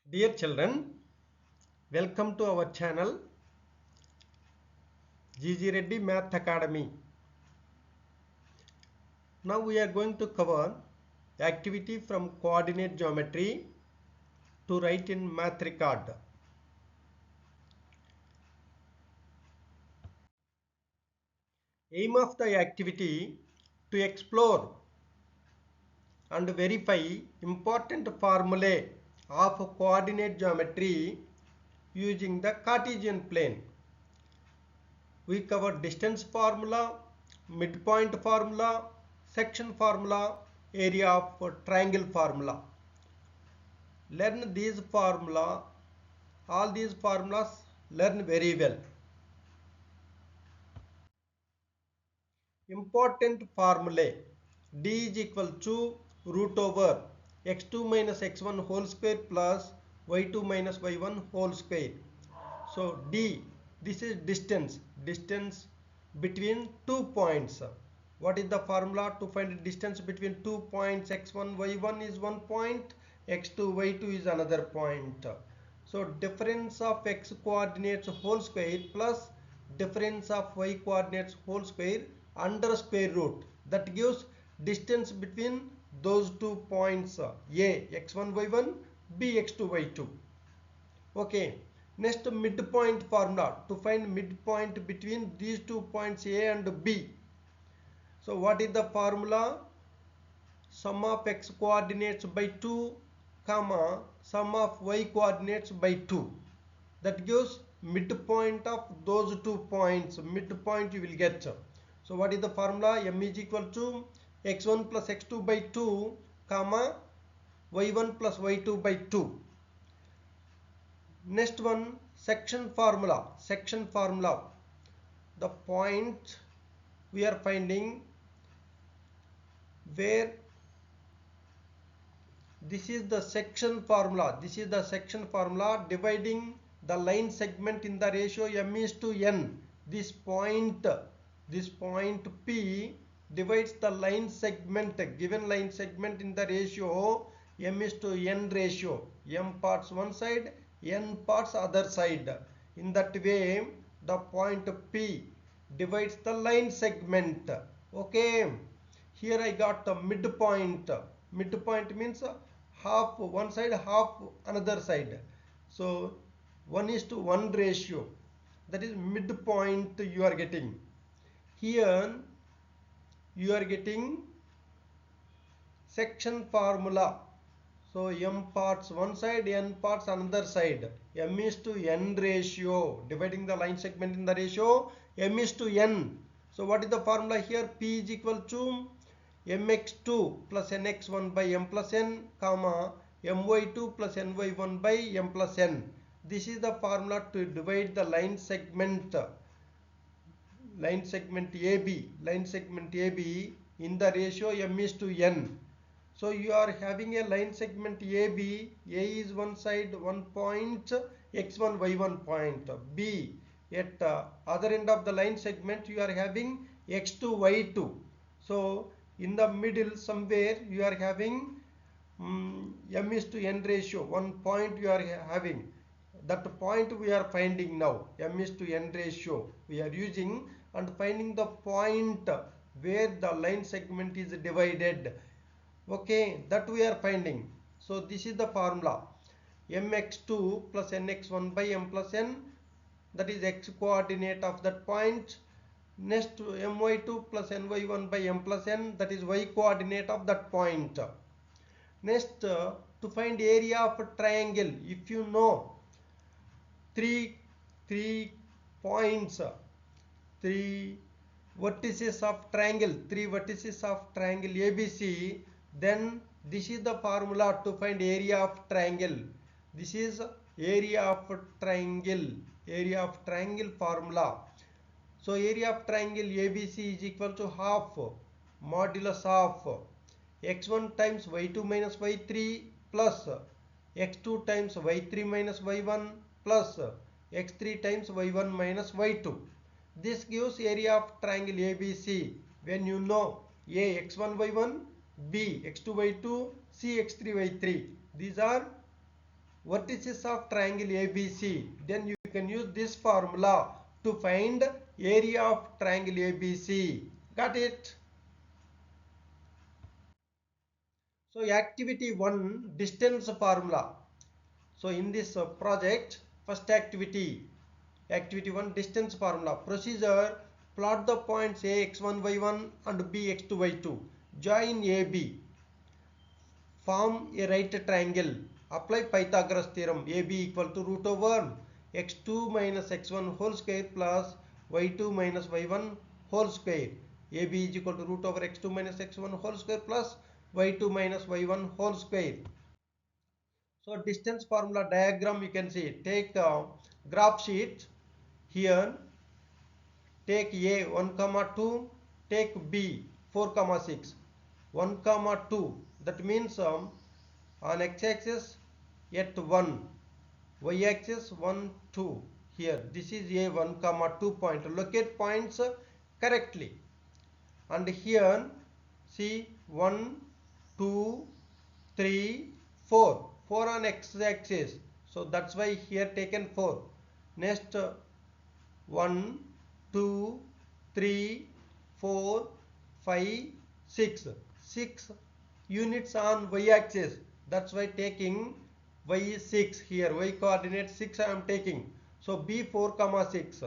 Dear children, welcome to our channel GG Reddy Math Academy. Now we are going to cover activity from coordinate geometry to write in math record. Aim of the activity to explore and verify important formulae of coordinate geometry using the Cartesian plane. We cover distance formula, midpoint formula, section formula, area of triangle formula. Learn these formula, all these formulas learn very well. Important formulae: d is equal to root over x2 minus x1 whole square plus y2 minus y1 whole square. So d, this is distance between 2 points. What is the formula to find distance between 2 points? x1 y1 is 1 point, x2 y2 is another point. So difference of x coordinates whole square plus difference of y coordinates whole square under square root, that gives distance between those 2 points, a x1 y1, b x2 y2. Okay, next midpoint formula to find midpoint between these 2 points a and b. So what is the formula? Sum of x coordinates by 2 comma sum of y coordinates by 2, that gives midpoint of those 2 points. Midpoint you will get. So what is the formula? M is equal to x1 plus x2 by 2 comma y1 plus y2 by 2. Next one, section formula. The point we are finding where this is the section formula. Dividing the line segment in the ratio m is to n. This point P divides the line segment, given line segment, in the ratio m is to n ratio. M parts one side, n parts other side. In that way, the point P divides the line segment. Okay. Here I got the midpoint. Midpoint means half one side, half another side. So 1:1 ratio. That is midpoint you are getting. Here you are getting section formula. So m parts one side, n parts another side. M is to n ratio. Dividing the line segment in the ratio m is to n. So what is the formula here? P is equal to mx2 plus nx1 by m plus n, comma my2 plus ny1 by m plus n. This is the formula to divide the line segment AB in the ratio m is to n. So you are having a line segment AB. A is one side, 1 point, x1 y1 point. B, at other end of the line segment you are having x2 y2. So in the middle somewhere you are having m is to n ratio. 1 point you are having. That point we are finding now. M is to n ratio we are using and finding the point where the line segment is divided. Okay, that we are finding. So this is the formula. mx2 plus nx1 by m plus n, that is x coordinate of that point. Next, my2 plus ny1 by m plus n, that is y coordinate of that point. Next, to find area of a triangle, if you know three points, three vertices of triangle ABC, then this is the formula to find area of triangle. This is area of triangle formula. So area of triangle ABC is equal to half modulus of x1 times y2 minus y3 plus x2 times y3 minus y1 plus x3 times y1 minus y2. This gives area of triangle ABC when you know A x1 y1, B x2 y2, C x3 y3. These are vertices of triangle ABC. Then you can use this formula to find area of triangle ABC. Got it? So activity 1, distance formula. So in this project, first activity 1, distance formula. Procedure: plot the points A x1 y1 and B x2 y2. Join AB. Form a right triangle. Apply Pythagoras theorem. AB equal to root over x2 minus x1 whole square plus y2 minus y1 whole square. AB is equal to root over x2 minus x1 whole square plus y2 minus y1 whole square. So distance formula diagram you can see. Take graph sheet here. Take A 1 comma 2. Take B 4 comma 6. 1 comma 2. That means on x-axis at 1, y-axis 1 2. Here this is a 1 comma 2 point. Locate points correctly. And here see 1 2 3 4. 4 on x-axis, so that's why here taken 4. Next 1 2 3 4 5 6. 6 units on y-axis, that's why taking y is 6 here. Y coordinate 6 I am taking. So B 4 comma 6.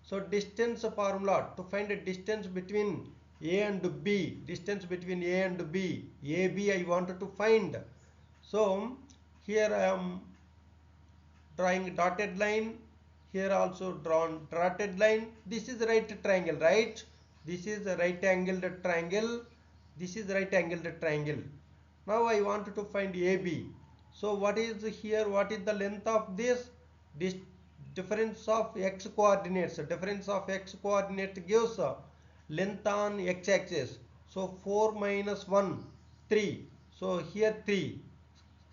So distance formula to find a distance between A and B. Distance between A and B. AB I wanted to find. So here I am drawing dotted line. Here also drawn dotted line. This is right triangle, right? This is a right angled triangle. This is right angled triangle. Now I want to find AB. So what is here? What is the length of this? This difference of x coordinates. Difference of x coordinate gives length on x-axis. So 4 minus 1, 3. So here 3.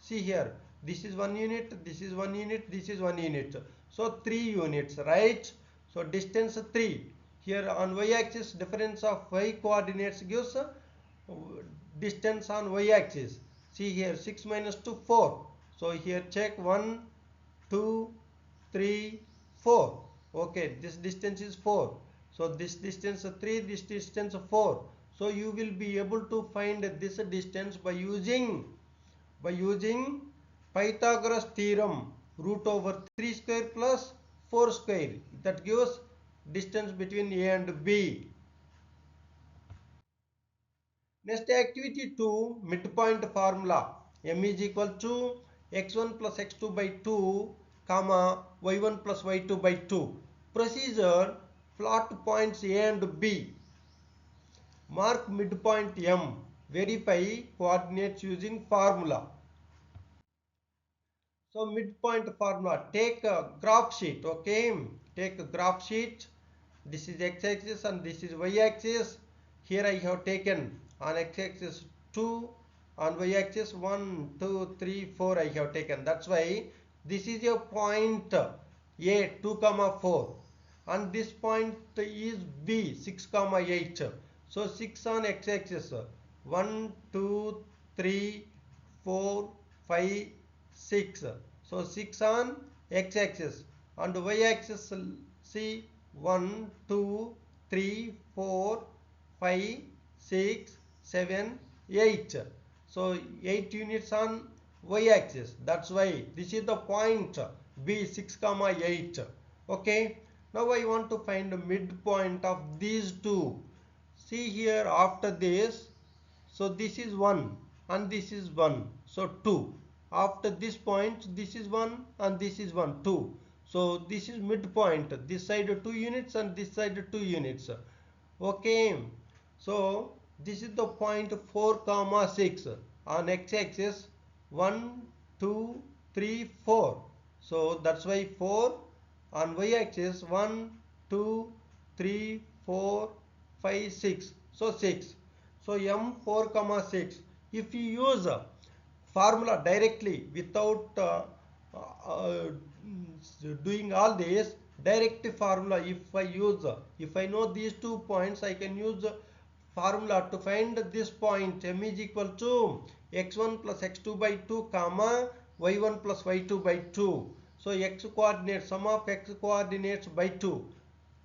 See here, this is 1 unit, this is 1 unit, this is 1 unit. So 3 units, right? So distance 3. Here on y-axis, difference of y coordinates gives distance on y-axis. See here, 6 minus 2, 4. So here check 1, 2, 3, 4. Okay, this distance is 4. So this distance 3, this distance 4. So you will be able to find this distance by using Pythagoras theorem. Root over 3 square plus 4 square. That gives distance between A and B. Next activity 2, midpoint formula. M is equal to x1 plus x2 by 2 comma y1 plus y2 by 2. Procedure: plot points A and B. Mark midpoint M. Verify coordinates using formula. So midpoint formula, take a graph sheet. Okay, take a graph sheet. This is x-axis and this is y-axis. Here I have taken on x-axis 2, on y-axis 1 2 3 4 I have taken. That's why this is a point A 2 comma 4 and this point is B 6 comma 8. So 6 on x-axis 1 2 3 4 5 6. So 6 on x-axis and y-axis see 1 2 3 4 5 6 7 8. So 8 units on y-axis. That's why this is the point B 6 comma 8. Okay, now I want to find the midpoint of these two. See here after this, so this is 1 and this is 1, so 2. After this point, this is 1 and this is 1, 2. So this is midpoint. This side 2 units and this side 2 units. Okay, so this is the point 4 comma 6 on x-axis 1 2 3 4. So that's why 4 on y-axis 1 2 3 4 5 6. So 6. So M 4 comma 6. If you use formula directly without doing all this, direct formula, if I know these 2 points, I can use formula to find this point. M is equal to x1 plus x2 by 2 comma y1 plus y2 by 2. So x coordinate, sum of x coordinates by 2,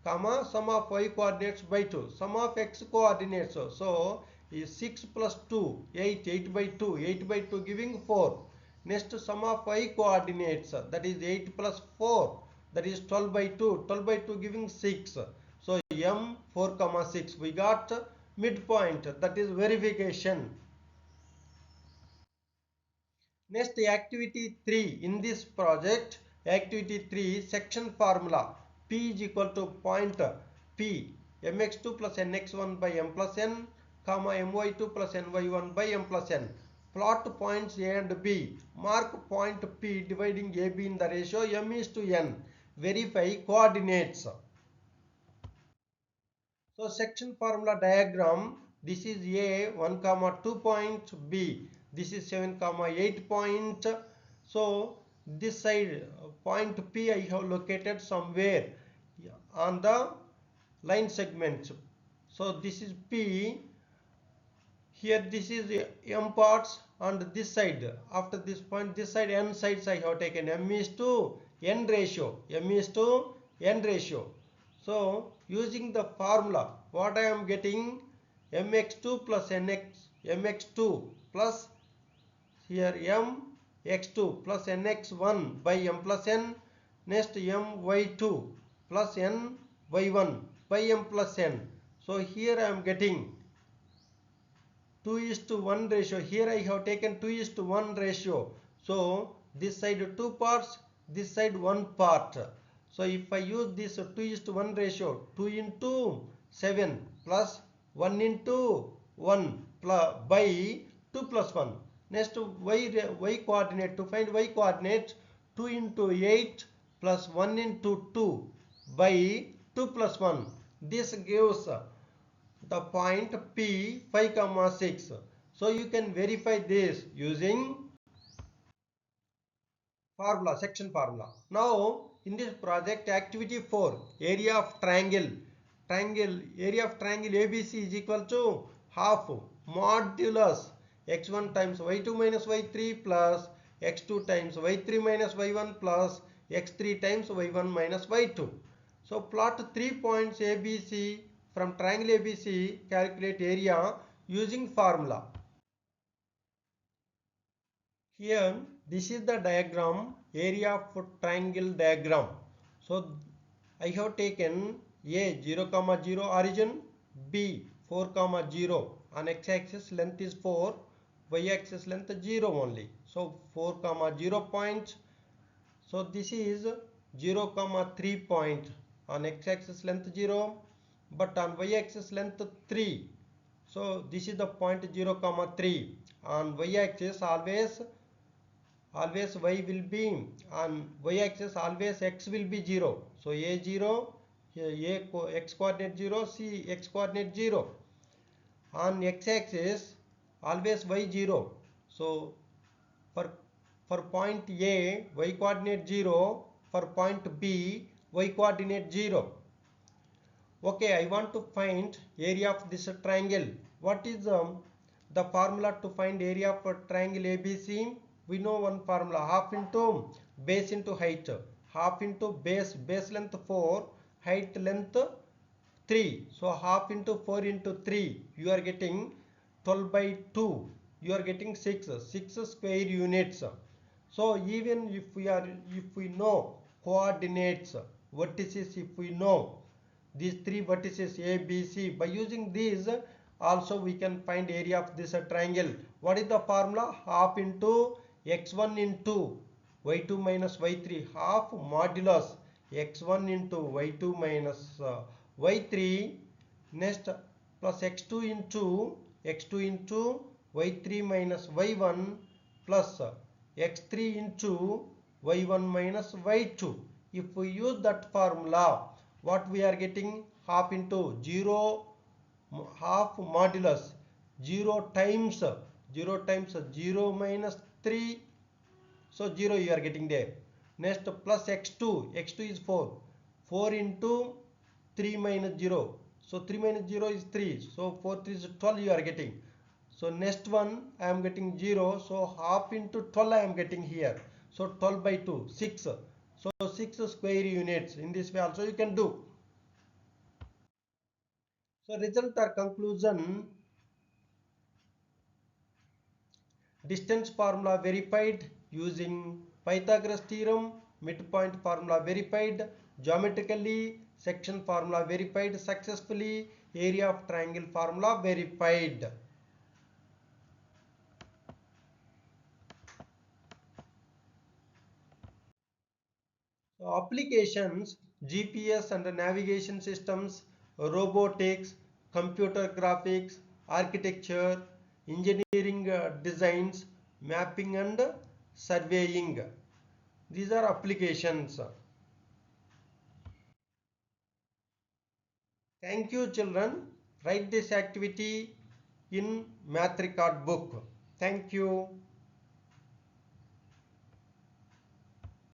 comma sum of y coordinates by 2, sum of x coordinates, so is 6 plus 2 8, 8 by 2, 8 by 2 giving 4. Next sum of y coordinates, that is 8 plus 4, that is 12 by 2, 12 by 2 giving 6. So m 4 comma 6, we got midpoint, that is verification. Next, activity 3 in this project, activity 3 section formula, p is equal to point p mx2 plus nx1 by m plus n, comma my2 plus ny1 by m plus n. Plot points a and b, mark point p dividing ab in the ratio m is to n, verify coordinates. So section formula diagram, this is a 1 comma 2 point, b this is 7 comma 8 point. So this side point p I have located somewhere on the line segment. So this is p, here this is m parts, and this side, after this point, this side n sides I have taken, m is to n ratio, m is to n ratio. So using the formula, what I am getting, mx2 plus mx2 plus here mx2 plus nx1 by m plus n, next my2 plus ny1 by m plus n. So here I am getting 2:1 ratio. Here I have taken 2:1 ratio. So this side 2 parts, this side 1 part. So if I use this 2:1 ratio, 2 into 7 plus 1 into 1 plus by 2 plus 1. Next y coordinate, to find y coordinate, 2 into 8 plus 1 into 2 by 2 plus 1. This gives the point P 5 comma 6. So you can verify this using formula, section formula. Now in this project activity 4, area of triangle, area of triangle ABC is equal to half modulus x1 times y2 minus y3 plus x2 times y3 minus y1 plus x3 times y1 minus y2. So plot 3 points ABC from triangle ABC, calculate area using formula. Here this is the diagram, area of triangle diagram. So I have taken A 0 comma 0 origin, B 4 comma 0, on x-axis length is 4, y-axis length 0 only. So 4 comma 0 point. So this is 0 comma 3 point, on x-axis length 0, but on y-axis length 3. So this is the point 0 comma 3. On y-axis always y will be, on y-axis always x will be 0. So a 0, x coordinate 0, c x coordinate 0. On x-axis always y 0. So for point A, y coordinate 0, for point B, y coordinate 0. Okay, I want to find area of this triangle. What is the formula to find area of a triangle ABC? We know one formula, half into base into height, half into base length 4, height length 3. So half into 4 into 3, you are getting 12 by 2, you are getting 6 square units. So even if we know coordinates, vertices, if we know these three vertices A, B, C, by using these also we can find area of this triangle. What is the formula? Half into x1 into y2 minus y3, half modulus x1 into y2 minus y3, next plus x2 into y3 minus y1 plus x3 into y1 minus y2. If we use that formula, what we are getting? Half into 0, half modulus 0 times 0 minus 3, so 0 you are getting there. Next plus x2 is 4 into 3 minus 0, so 3 minus 0 is 3, so 4 3 is 12 you are getting. So next one I am getting 0, so half into 12 I am getting here. So 12 by 2, 6. So 6 square units. In this way also you can do. So result or conclusion: distance formula verified using Pythagoras theorem, midpoint formula verified, geometrically section formula verified successfully, area of triangle formula verified. So applications: GPS and navigation systems, robotics, computer graphics, architecture, engineering designs, mapping and surveying. These are applications. Thank you, children. Write this activity in math record book. Thank you.